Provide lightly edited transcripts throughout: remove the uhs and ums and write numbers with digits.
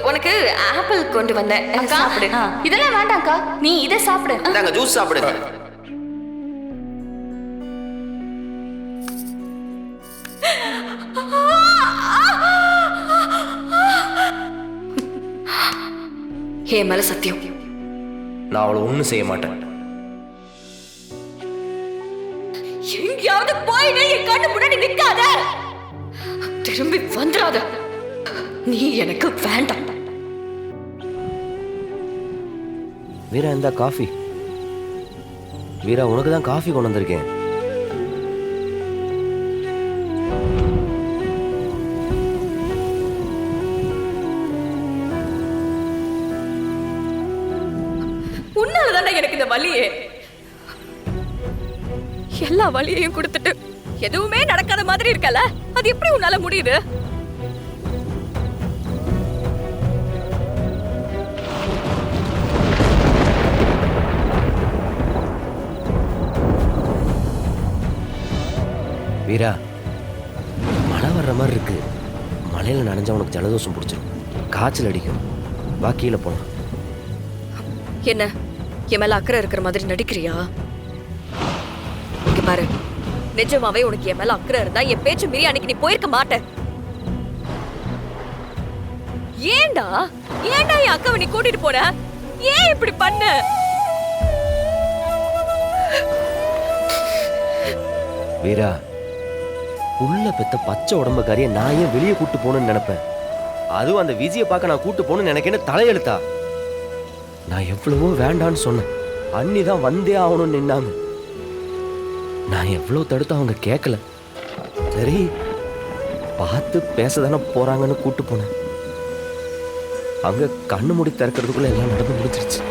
உனக்கு ஆப்பிள் கொண்டு வந்தேன். அக்கா, சாப்பிடு. இதெல்லாம் வேண்டாம்க்கா, நீ இதை சாப்பிடு. நாங்க ஜூஸ் சாப்பிடுங்க. என் மேல சத்தியம், நான் அவளை ஒண்ணும் செய்ய மாட்டேன். எங்கேயாவது போயிடு, என் கண்ணு முன்னாடி நிக்காத, திரும்பி வந்துடாத. நீ எனக்கு வேண்டாம். வீரா, இந்த காஃபி. வீரா, உனக்கு தான் காஃபி கொண்டு வந்திருக்கேன். உன்னாலதானே எனக்கு இந்த வலியே. எல்லா வலியையும் கொடுத்துட்டு எதுவுமே நடக்காத மாதிரி இருக்கல, அது எப்படி உன்னால முடியுது? வீரா, மழை வர்ற மாதிரி இருக்கு. மழையில நனைஞ்சா உனக்கு ஜலதோஷம் பிடிச்சிரும், காய்ச்சல் அடிக்கும். வா, கீழே போலாம். என்ன என் மேல அக்கறை இருக்கிற மாதிரி நடிக்கிறியா? இங்க பாரு, நிஜமாவே உனக்கு என் மேல அக்கறை இருந்தா என் பேச்சு மீறி அன்னைக்கு நீ போயிருக்க மாட்ட. ஏண்டா ஏண்டா என் அக்காவை நீ கூட்டிட்டு போற? ஏன் இப்படி பண்ண? வீரா, உள்ள பெத்த பச்சை உடம்புக்காரிய நான் ஏன் வெளியே கூட்டு போகணும்னு நினைப்பேன். அதுவும் அந்த விஜயை பார்க்க நான் கூட்டு போகணும்னு எனக்கு என்ன தலையெழுத்தா? நான் எவ்வளவோ வேண்டான்னு சொன்னேன். அண்ணி தான் வந்தே ஆகணும்னு நின்னாங்க. நான் எவ்வளோ தடுத்து அவங்க கேட்கல. சரி, பார்த்து பேசதானே போறாங்கன்னு கூட்டு போனேன். அங்க கண்ணு மூடி திறக்கிறதுக்குள்ள எல்லாம் நடந்து முடிச்சிருச்சு.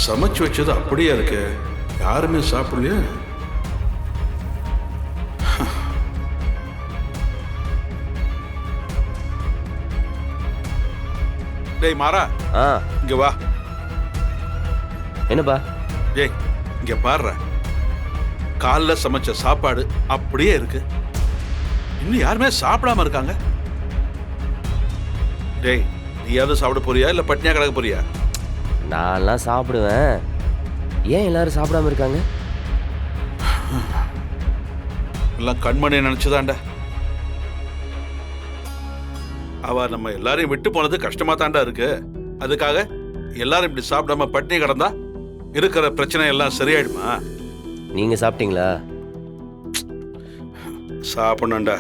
சமைச்சு வச்சது அப்படியே இருக்கு, யாருமே சாப்பிடலையே. டேய் மாறா, இங்க வா. என்னப்பா? டேய், இங்க பாரு, காலைல சமைச்ச சாப்பாடு அப்படியே இருக்கு, இன்னும் யாருமே சாப்பிடாம இருக்காங்க. டேய், நீயாவது சாப்பிட போறியா இல்ல பட்னியா கிடக்க போறியா? நான்லாம் சாப்பிடுவேன். ஏன் எல்லாரும் சாப்பிடாம இருக்காங்க? எல்லாம் கண்மணியை நினைச்சுதான்டா. அவ நம்ம எல்லாரையும் விட்டு போனது கஷ்டமா தாண்டா இருக்கு. அதுக்காக எல்லாரும் இப்படி சாப்பிடாம பட்டினி கிடந்தா இருக்கிற பிரச்சனை எல்லாம் சரியாயிடுமா? நீங்க சாப்பிட்டீங்களா? சாப்பிடணும்டா,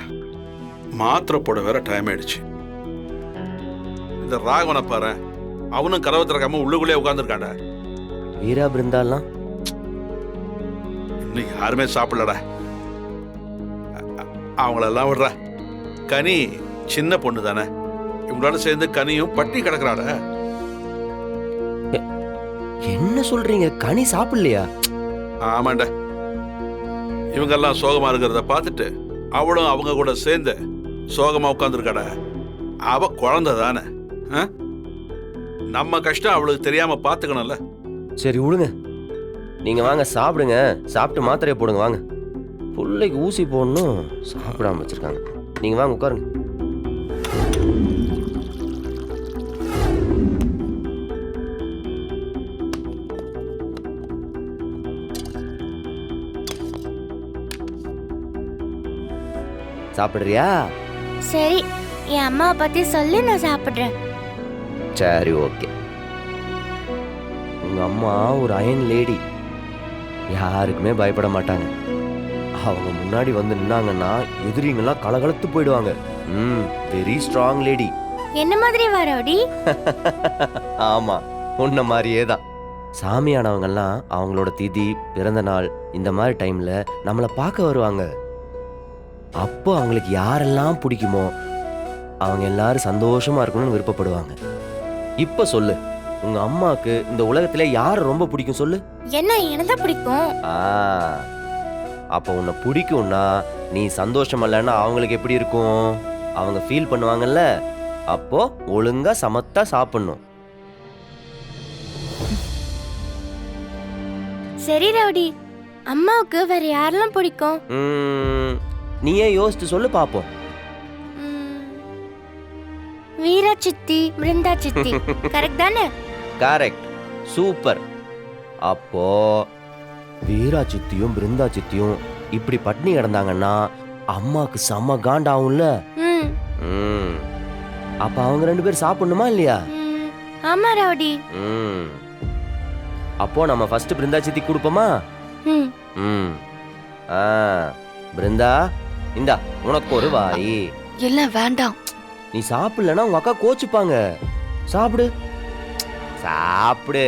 மாத்திரை போட வேற டைம் ஆயிடுச்சு. இந்த ராகவனை பாரு, அவனும் கதவை திறக்காம உள்ளுக்குள்ளே உட்கார்ந்துருக்காண்டா. வீரா, பிருந்தாலாம் இன்னும் யாருமே சாப்பிடலடா. அவங்களெல்லாம் விடுற. கனி சின்ன பொண்ணு தானே, இவங்களோட சேர்ந்து கனியும் பட்டி கிடக்குறாட. என்ன சொல்றீங்க? கனி சாப்பிடலையா? ஆமாண்டா, இவங்கெல்லாம் சோகமா இருக்கிறத பார்த்துட்டு அவளும் அவங்க கூட சேர்ந்து சோகமா உட்காந்துருக்காடா. அவ குழந்தை தானே, நம்ம கஷ்டம் அவளுக்கு தெரியாம பாத்துக்கணும்ல. சரி விடுங்க, நீங்க வாங்க சாப்பிடுங்க. சாப்பிட்டு மாத்திரையை போடுங்க. வாங்க, பிள்ளைக்கு ஊசி போடணும், சாப்பிடாம வச்சிருக்காங்க. நீங்க வாங்க, உட்காருங்க. சாப்பிடுறியா? சரி, என் அம்மாவை பத்தி சொல்லி நான் சாப்பிடுறேன். சரி, ஓகே. உங்க அம்மா ஒரு அயன் லேடி, யாருக்குமே பயப்பட மாட்டாங்க. அவங்க முன்னாடி வந்து நின்னாங்கன்னா எதிரிங்கெல்லாம் கலகலத்து போயிடுவாங்க. Very strong lady. என்ன மாதிரி வரோடி? ஆமா, உன்ன மாதிரியே தான். சாமியானவங்கெல்லாம் அவங்களோட திதி, பிறந்த நாள் இந்த மாதிரி டைம்ல நம்மளை பார்க்க வருவாங்க. அப்போ அவங்களுக்கு யாரெல்லாம் பிடிக்குமோ அவங்க எல்லாரும் சந்தோஷமா இருக்கணும்னு விருப்பப்படுவாங்க. இப்ப சொல்லு, உங்க அம்மாவுக்கு இந்த உலகத்துல யாரை ரொம்ப பிடிக்கும் சொல்லு? என்ன, என்னதான் பிடிக்கும்? அப்ப உன்னை பிடிக்கும்னா நீ சந்தோஷம் இல்லைன்னா அவங்களுக்கு எப்படி இருக்கும்? அவங்க ஃபீல் பண்ணுவாங்கல்ல. அப்போ ஒழுங்கா சமத்தா சாப்பிடணும். சரி ரவுடி, அம்மாவுக்கு வேற யாரெல்லாம் பிடிக்கும்? நீயே யோசிச்சு சொல்லு பாப்போம். வீரா சித்தி, பிருந்தா சித்தி. கரெக்ட் தானே? Correct, super. அப்போ வீரா சித்தியும் பிருந்தா சித்தியும் இப்படி பட்னி கிடந்தாங்கன்னா அம்மாக்கு செம்ம காண்டாவும்ல. ம், அப்ப அவங்க 2 பேர் சாப்பிடணுமா இல்லையா? ம். ஆமா ரவுடி. அப்போ நம்ம ஃபர்ஸ்ட் பிருந்தா சித்தி கொடுப்போமா? ம். பிருந்தா, இந்தா உனக்கு ஒரு வாய். எல்லாம் வேண்டாம். நீ சாப்பிடலன்னா உங்க அக்கா கோச்சுப்பாங்க. சாப்பிடு சாப்பிடு.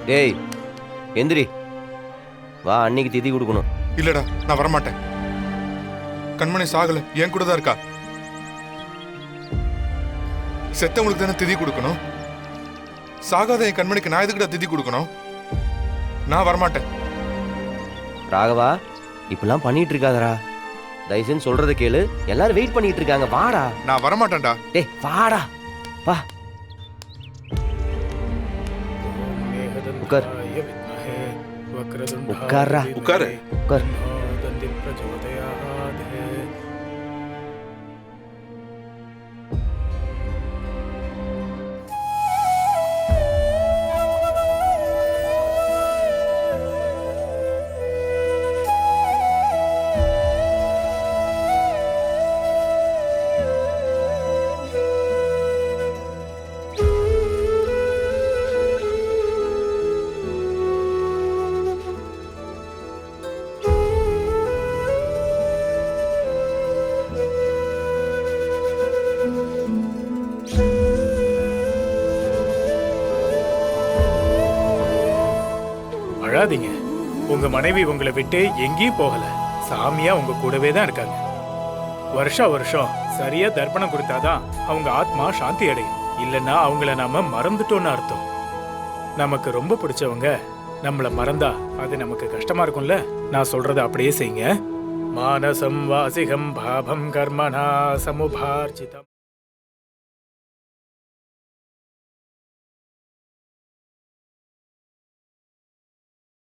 டேய் எந்திரி, வா, அன்னைக்கு திதி கொடுக்கணும். இல்லடா, நான் வரமாட்டேன். கண்மணி சாகல, என் கூட தான் இருக்கா. செத்தவங்களுக்கு தானே திதி கொடுக்கணும். சாகாத என் கண்மணிக்கு நான் எதுக்குடா திதி கொடுக்கணும்? நான் வரமாட்டேன். ராகவா, இப்பெல்லாம் பண்ணிட்டு இருக்காதடா. தயவுசெய்து சொல்றத கேளு. எல்லாரும் வெயிட் பண்ணிட்டு இருக்காங்க. வாடா. நான் வரமாட்டேன்டா. டேய் வாடா, வா. உட்கார். உட்கார்றா. உட்காரு. உட்கார். அழாதீங்க. உங்க மனைவி உங்களை விட்டு எங்கேயும் போகல. சாமியா உங்க கூடவே தான் இருக்காங்க. வருஷம் சரியா தர்ப்பணம் கொடுத்தாதான் அவங்க ஆத்மா சாந்தி அடையும். இல்லைன்னா அவங்கள நாம மறந்துட்டோம்னு அர்த்தம். நமக்கு ரொம்ப பிடிச்சவங்க நம்மள மறந்தா அது நமக்கு கஷ்டமா இருக்கும்ல. நான் சொல்றதை அப்படியே செய்யுங்க. மானசம் வாசிகம் பாபம் கர்மணா சமுபார்ஜிதம்.